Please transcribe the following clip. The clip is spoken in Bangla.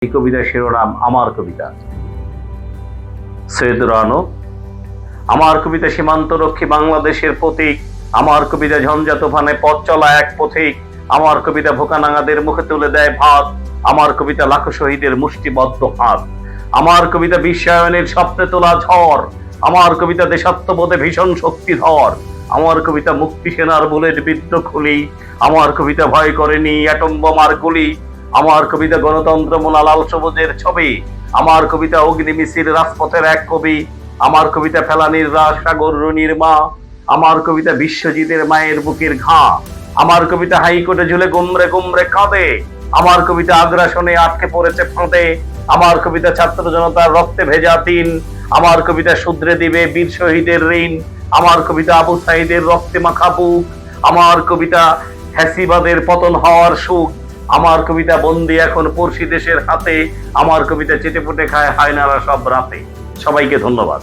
এই কবিতার শিরোনাম আমার কবিতা। সৈয়দ রানব। আমার কবিতা সীমান্তরক্ষী বাংলাদেশের প্রতীক, আমার কবিতা ঝঞ্ঝা তুফানে পথ চলা এক পথিক, আমার কবিতা ভোকানাঙাদের মুখে তুলে দেয় ভাত, আমার কবিতা লাখো শহীদের মুষ্টিবদ্ধ হাত, আমার কবিতা বিশ্বায়নের স্বপ্নে তোলা ঝড়, আমার কবিতা দেশাত্মবোধে ভীষণ শক্তিধর, আমার কবিতা মুক্তি সেনার বুলেট বিদ্ধ খুলি, আমার কবিতা ভয় করেনি অ্যাটম বোমার গুলি, আমার কবিতা গণতন্ত্র মোনা লাল সবুজের ছবি, আমার কবিতা অগ্নি মিছিল রাজপথের এক কবি, আমার কবিতা ফেলানির রাস সাগর রুনির মা, আমার কবিতা বিশ্বজিতের মায়ের বুকের ঘা, আমার কবিতা হাইকোর্টে ঝুলে গুমরে গুমরে কাঁদে, আমার কবিতা আগ্রাসনে আটকে পড়েছে ফাঁদে, আমার কবিতা ছাত্র জনতার রক্তে ভেজা দিন, আমার কবিতা শুধরে দিবে বীর শহীদের ঋণ, আমার কবিতা আবু সাইদের রক্তে মাখা বুক, আমার কবিতা ফ্যাসিবাদের পতন হওয়ার সুখ, আমার কবিতা বন্দি এখন পড়শি দেশের হাতে, আমার কবিতা চেটেপুটে খায় হায়নারা সব রাতে। সবাইকে ধন্যবাদ।